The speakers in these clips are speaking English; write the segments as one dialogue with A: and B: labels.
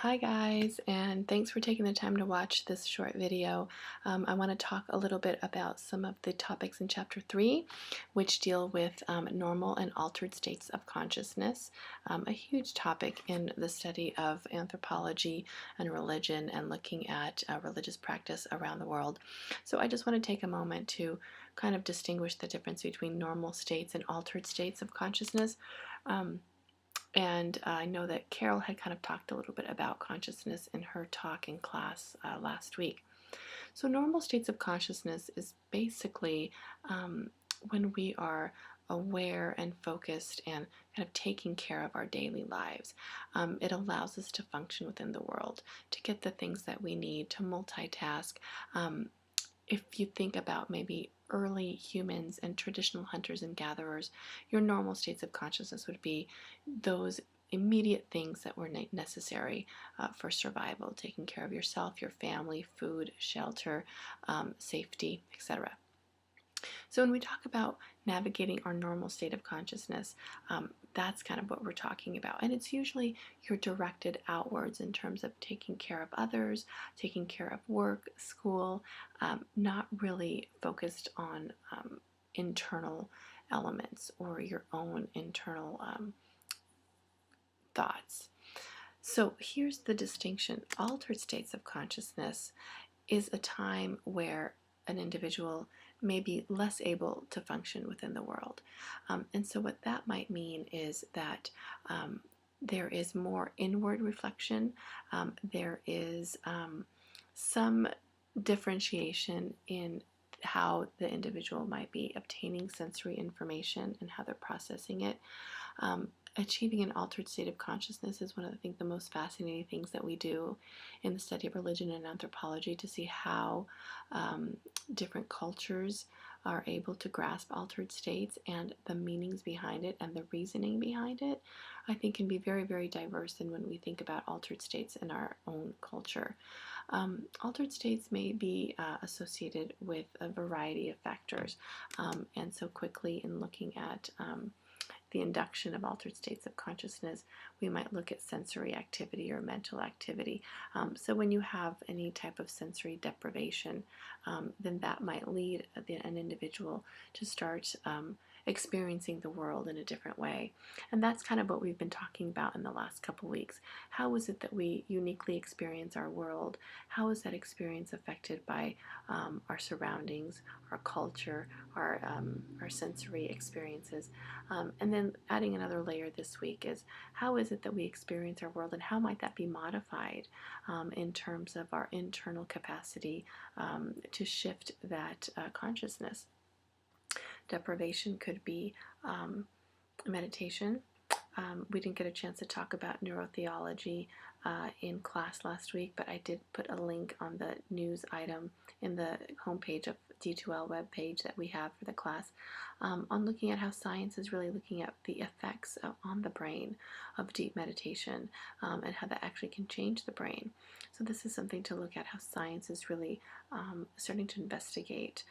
A: Hi guys, and thanks for taking the time to watch this short video. I want to talk a little bit about some of the topics in Chapter 3, which deal with normal and altered states of consciousness, a huge topic in the study of anthropology and religion and looking at religious practice around the world. So I just want to take a moment to kind of distinguish the difference between normal states and altered states of consciousness. And I know that Carol had kind of talked a little bit about consciousness in her talk in class last week. So normal states of consciousness is basically when we are aware and focused and kind of taking care of our daily lives. It allows us to function within the world, to get the things that we need, to multitask. If you think about maybe early humans and traditional hunters and gatherers, your normal states of consciousness would be those immediate things that were necessary for survival, taking care of yourself, your family, food, shelter, safety, etc. So when we talk about navigating our normal state of consciousness, that's kind of what we're talking about. And it's usually you're directed outwards in terms of taking care of others, taking care of work, school, not really focused on internal elements or your own internal thoughts. So here's the distinction. Altered states of consciousness is a time where an individual may be less able to function within the world. And so what that might mean is that there is more inward reflection. There is some differentiation in how the individual might be obtaining sensory information and how they're processing it. Achieving an altered state of consciousness is one of, I think, the most fascinating things that we do in the study of religion and anthropology, to see how different cultures are able to grasp altered states, and the meanings behind it and the reasoning behind it, I think, can be very, very diverse in when we think about altered states in our own culture. Altered states may be associated with a variety of factors, and so quickly in looking at the induction of altered states of consciousness, we might look at sensory activity or mental activity. So when you have any type of sensory deprivation, then that might lead an individual to start experiencing the world in a different way. And that's kind of what we've been talking about in the last couple weeks. How is it that we uniquely experience our world? How is that experience affected by our surroundings, our culture, our sensory experiences? And then adding another layer this week is, how is it that we experience our world, and how might that be modified in terms of our internal capacity to shift that consciousness? Deprivation could be meditation. We didn't get a chance to talk about neurotheology in class last week, but I did put a link on the news item in the homepage of D2L webpage that we have for the class on looking at how science is really looking at the effects on the brain of deep meditation and how that actually can change the brain. So this is something to look at, how science is really starting to investigate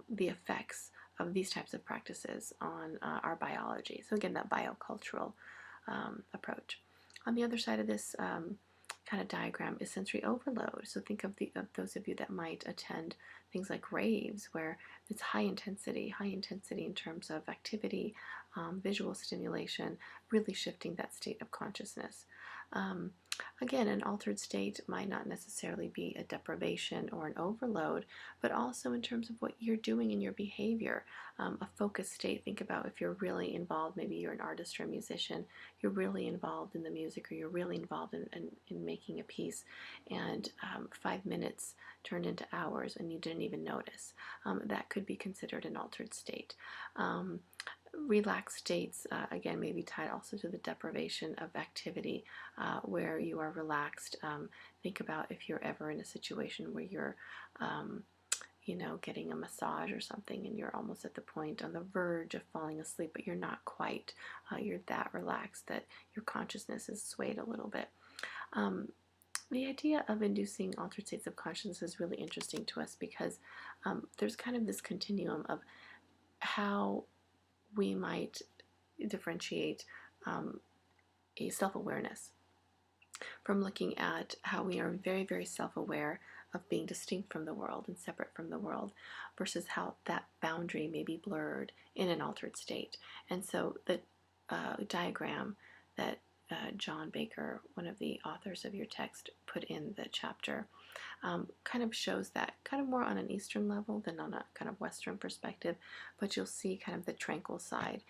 A: the effects of these types of practices on our biology. So again, that biocultural approach. On the other side of this kind of diagram is sensory overload. So think of those of you that might attend things like raves, where it's high intensity in terms of activity, visual stimulation, really shifting that state of consciousness. Again, an altered state might not necessarily be a deprivation or an overload, but also in terms of what you're doing in your behavior. A focused state, think about if you're really involved, maybe you're an artist or a musician, you're really involved in the music, or you're really involved in making a piece, and 5 minutes turned into hours and you didn't even notice. That could be considered an altered state. Relaxed states, again, may be tied also to the deprivation of activity, where you are relaxed. Think about if you're ever in a situation where you're getting a massage or something, and you're almost at the point on the verge of falling asleep, but you're not quite. You're that relaxed that your consciousness is swayed a little bit. The idea of inducing altered states of consciousness is really interesting to us, because there's kind of this continuum of how we might differentiate a self-awareness. from looking at how we are very, very self-aware of being distinct from the world and separate from the world, versus how that boundary may be blurred in an altered state. And so the diagram that John Baker, one of the authors of your text, put in the chapter kind of shows that kind of more on an Eastern level than on a kind of Western perspective, but you'll see kind of the tranquil side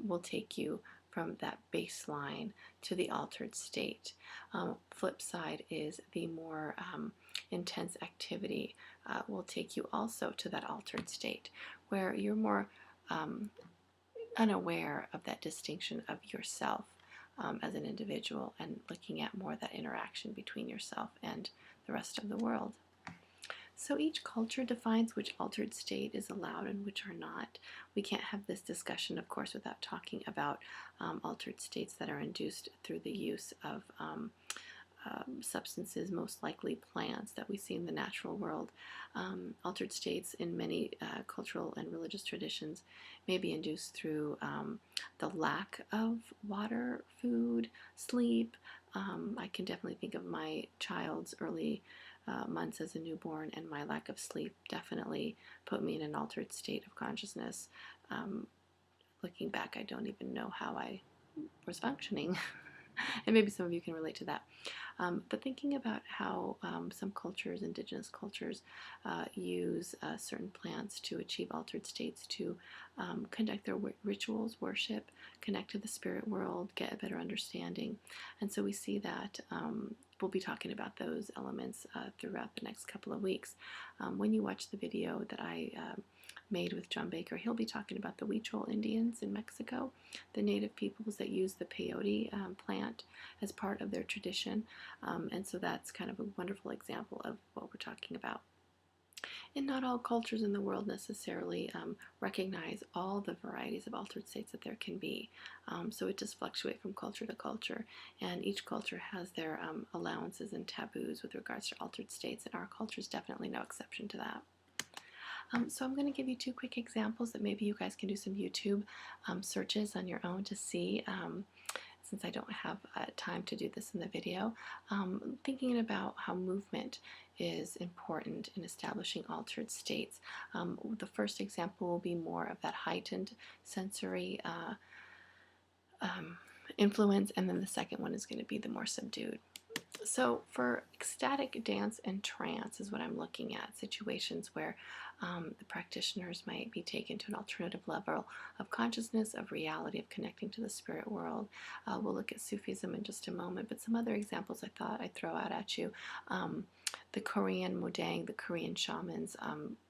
A: will take you from that baseline to the altered state. Flip side is the more intense activity will take you also to that altered state, where you're more unaware of that distinction of yourself as an individual, and looking at more of that interaction between yourself and the rest of the world. So each culture defines which altered state is allowed and which are not. We can't have this discussion, of course, without talking about altered states that are induced through the use of substances, most likely plants, that we see in the natural world. Altered states in many cultural and religious traditions may be induced through the lack of water, food, sleep. I can definitely think of my child's early months as a newborn, and my lack of sleep definitely put me in an altered state of consciousness. Looking back, I don't even know how I was functioning. And maybe some of you can relate to that. But thinking about how some cultures, indigenous cultures, use certain plants to achieve altered states, to conduct their rituals, worship, connect to the spirit world, get a better understanding. And so we see that we'll be talking about those elements throughout the next couple of weeks. When you watch the video that I made with John Baker, he'll be talking about the Huichol Indians in Mexico, the native peoples that use the peyote plant as part of their tradition. And so that's kind of a wonderful example of what we're talking about. And not all cultures in the world necessarily recognize all the varieties of altered states that there can be. So it does fluctuate from culture to culture, and each culture has their allowances and taboos with regards to altered states, and our culture is definitely no exception to that. So I'm going to give you two quick examples that maybe you guys can do some YouTube searches on your own to see, since I don't have time to do this in the video. Thinking about how movement is important in establishing altered states. The first example will be more of that heightened sensory influence, and then the second one is going to be the more subdued. So for ecstatic dance and trance is what I'm looking at, situations where the practitioners might be taken to an alternative level of consciousness, of reality, of connecting to the spirit world. We'll look at Sufism in just a moment, but some other examples I thought I'd throw out at you. The Korean Modang, the Korean shamans,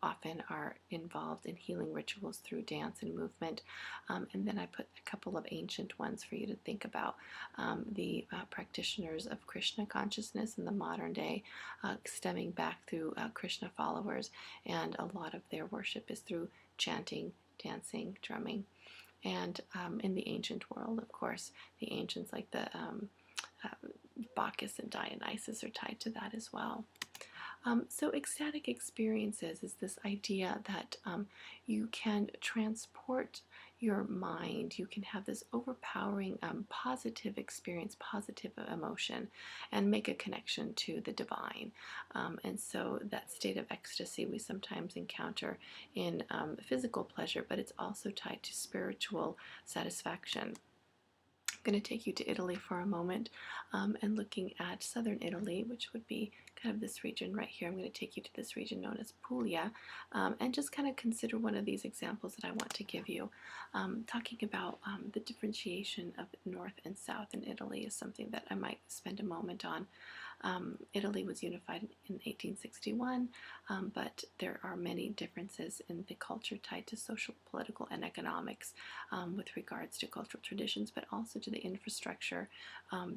A: often are involved in healing rituals through dance and movement. And then I put a couple of ancient ones for you to think about. The practitioners of Krishna consciousness in the modern day, stemming back through Krishna followers, and a lot of their worship is through chanting, dancing, drumming. And in the ancient world, of course, the ancients like the Bacchus and Dionysus are tied to that as well. So ecstatic experiences is this idea that you can transport your mind, you can have this overpowering positive experience, positive emotion, and make a connection to the divine. And so that state of ecstasy we sometimes encounter in physical pleasure, but it's also tied to spiritual satisfaction. I'm going to take you to Italy for a moment, and looking at southern Italy, which would be kind of this region right here. I'm going to take you to this region known as Puglia, and just kind of consider one of these examples that I want to give you. Talking about the differentiation of north and south in Italy is something that I might spend a moment on. Italy was unified in 1861, but there are many differences in the culture tied to social, political, and economics with regards to cultural traditions, but also to the infrastructure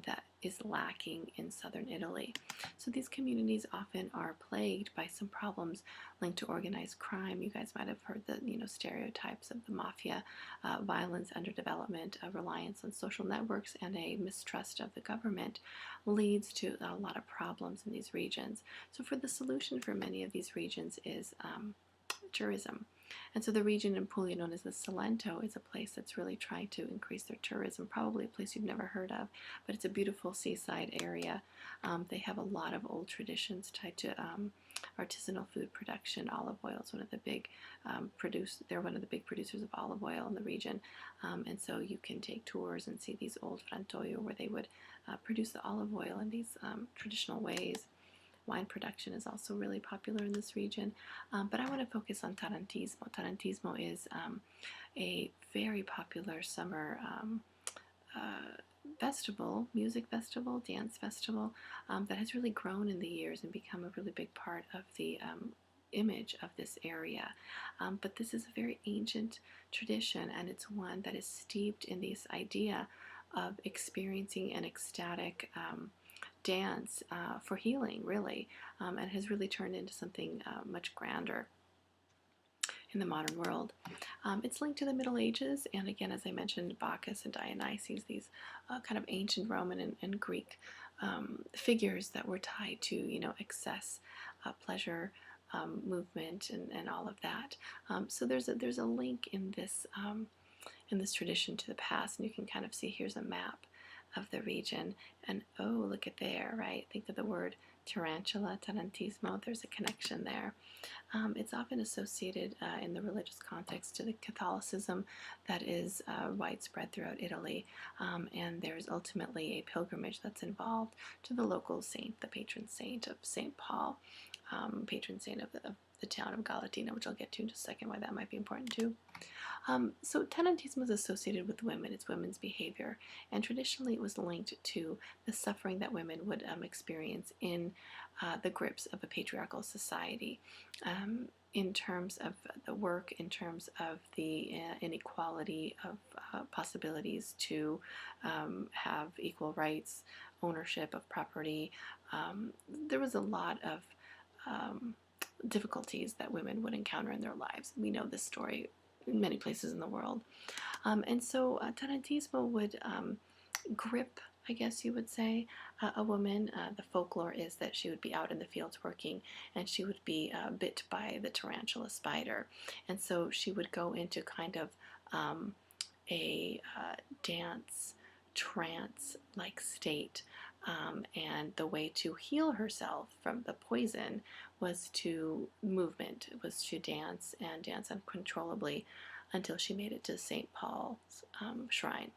A: that is lacking in southern Italy. So these communities often are plagued by some problems linked to organized crime. You guys might have heard the stereotypes of the mafia, violence, underdevelopment, a reliance on social networks, and a mistrust of the government leads to a lot of problems in these regions. So for the solution for many of these regions is tourism. And so the region in Puglia known as the Salento is a place that's really trying to increase their tourism, probably a place you've never heard of, but it's a beautiful seaside area. They have a lot of old traditions tied to artisanal food production. Olive oil is one of the big they're one of the big producers of olive oil in the region, and so you can take tours and see these old frantoio where they would produce the olive oil in these traditional ways. Wine production is also really popular in this region, but I want to focus on Tarantismo. Tarantismo is a very popular summer festival, music festival, dance festival that has really grown in the years and become a really big part of the image of this area. But this is a very ancient tradition, and it's one that is steeped in this idea of experiencing an ecstatic dance for healing, really, and has really turned into something much grander in the modern world. It's linked to the Middle Ages, and again, as I mentioned, Bacchus and Dionysus, these kind of ancient Roman and Greek figures that were tied to, excess, pleasure, movement, and all of that. So there's a link in this tradition to the past, and you can kind of see here's a map of the region, and oh, look at there, right? Think of the word tarantula, tarantismo. There's a connection there. It's often associated in the religious context to the Catholicism that is widespread throughout Italy, and there's ultimately a pilgrimage that's involved to the local saint, the patron saint of St. Paul, patron saint of the town of Galatina, which I'll get to in just a second, why that might be important too. So Tarantismo is associated with women, it's women's behavior, and traditionally it was linked to the suffering that women would experience in the grips of a patriarchal society. In terms of the work, in terms of the inequality of possibilities to have equal rights, ownership of property, there was a lot of difficulties that women would encounter in their lives. We know this story in many places in the world. And so Tarantismo would grip, I guess you would say, a woman. The folklore is that she would be out in the fields working, and she would be bit by the tarantula spider. And so she would go into kind of a dance, trance-like state. And the way to heal herself from the poison was to movement. It was to dance and dance uncontrollably until she made it to St. Paul's shrine,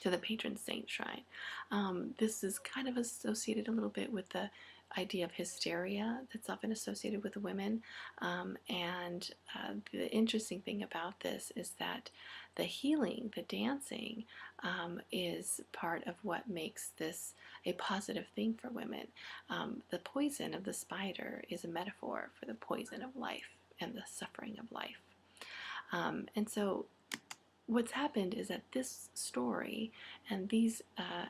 A: to the patron saint shrine. This is kind of associated a little bit with the idea of hysteria that's often associated with women. And the interesting thing about this is that the healing, the dancing, is part of what makes this a positive thing for women. The poison of the spider is a metaphor for the poison of life and the suffering of life. And so what's happened is that this story and these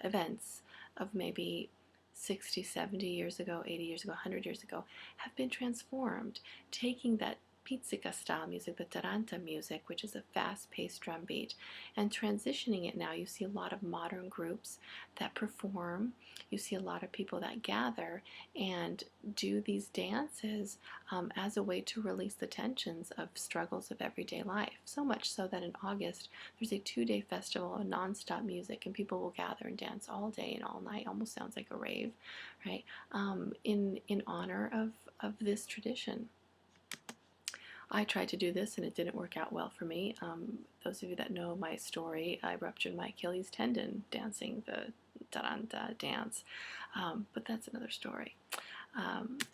A: events of maybe 60, 70 years ago, 80 years ago, 100 years ago, have been transformed, taking that pizzica style music, the taranta music, which is a fast-paced drum beat, and transitioning it now. You see a lot of modern groups that perform. You see a lot of people that gather and do these dances as a way to release the tensions of struggles of everyday life. So much so that in August, there's a 2-day festival of non-stop music, and people will gather and dance all day and all night. Almost sounds like a rave, right? In honor of this tradition. I tried to do this and it didn't work out well for me. Those of you that know my story, I ruptured my Achilles tendon dancing the taranta dance, but that's another story.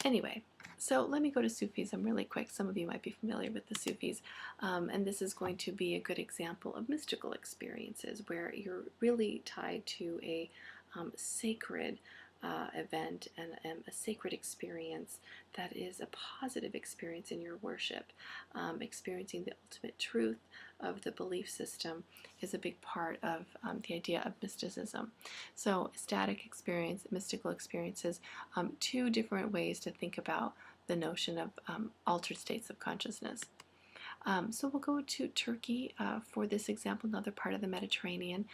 A: Anyway, so let me go to Sufism really quick. Some of you might be familiar with the Sufis, and this is going to be a good example of mystical experiences where you're really tied to a sacred event and a sacred experience that is a positive experience in your worship. Experiencing the ultimate truth of the belief system is a big part of the idea of mysticism. So ecstatic experience, mystical experiences, 2 different ways to think about the notion of altered states of consciousness. So we'll go to Turkey for this example, another part of the Mediterranean,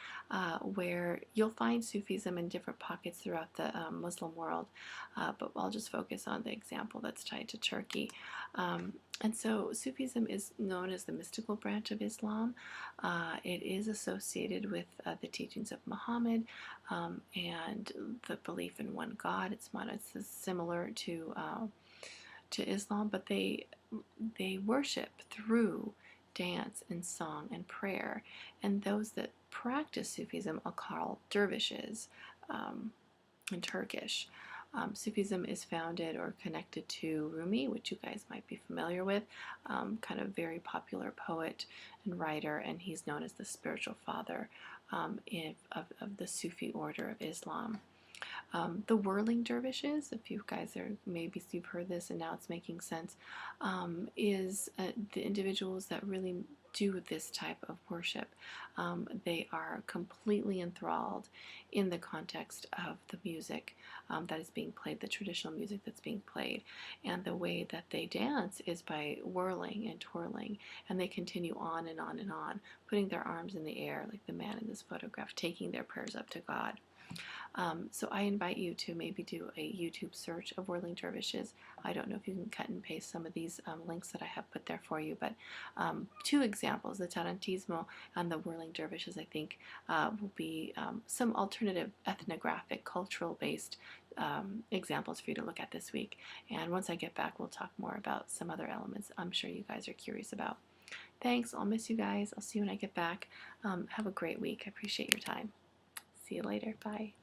A: where you'll find Sufism in different pockets throughout the Muslim world, but I'll just focus on the example that's tied to Turkey. And so Sufism is known as the mystical branch of Islam. It is associated with the teachings of Muhammad and the belief in one God. It's similar to Islam, but they worship through dance and song and prayer. And those that practice Sufism are called dervishes in Turkish. Sufism is founded or connected to Rumi, which you guys might be familiar with, kind of very popular poet and writer, and he's known as the spiritual father of the Sufi order of Islam. The Whirling Dervishes, if you guys are, maybe you've heard this and now it's making sense, is the individuals that really do this type of worship. They are completely enthralled in the context of the music that is being played, the traditional music that's being played. And the way that they dance is by whirling and twirling, and they continue on and on and on, putting their arms in the air like the man in this photograph, taking their prayers up to God. So I invite you to maybe do a YouTube search of Whirling Dervishes. I don't know if you can cut and paste some of these links that I have put there for you, but two examples, the Tarantismo and the Whirling Dervishes, I think will be some alternative ethnographic, cultural-based examples for you to look at this week. And once I get back, we'll talk more about some other elements I'm sure you guys are curious about. Thanks. I'll miss you guys. I'll see you when I get back. Have a great week. I appreciate your time. See you later. Bye.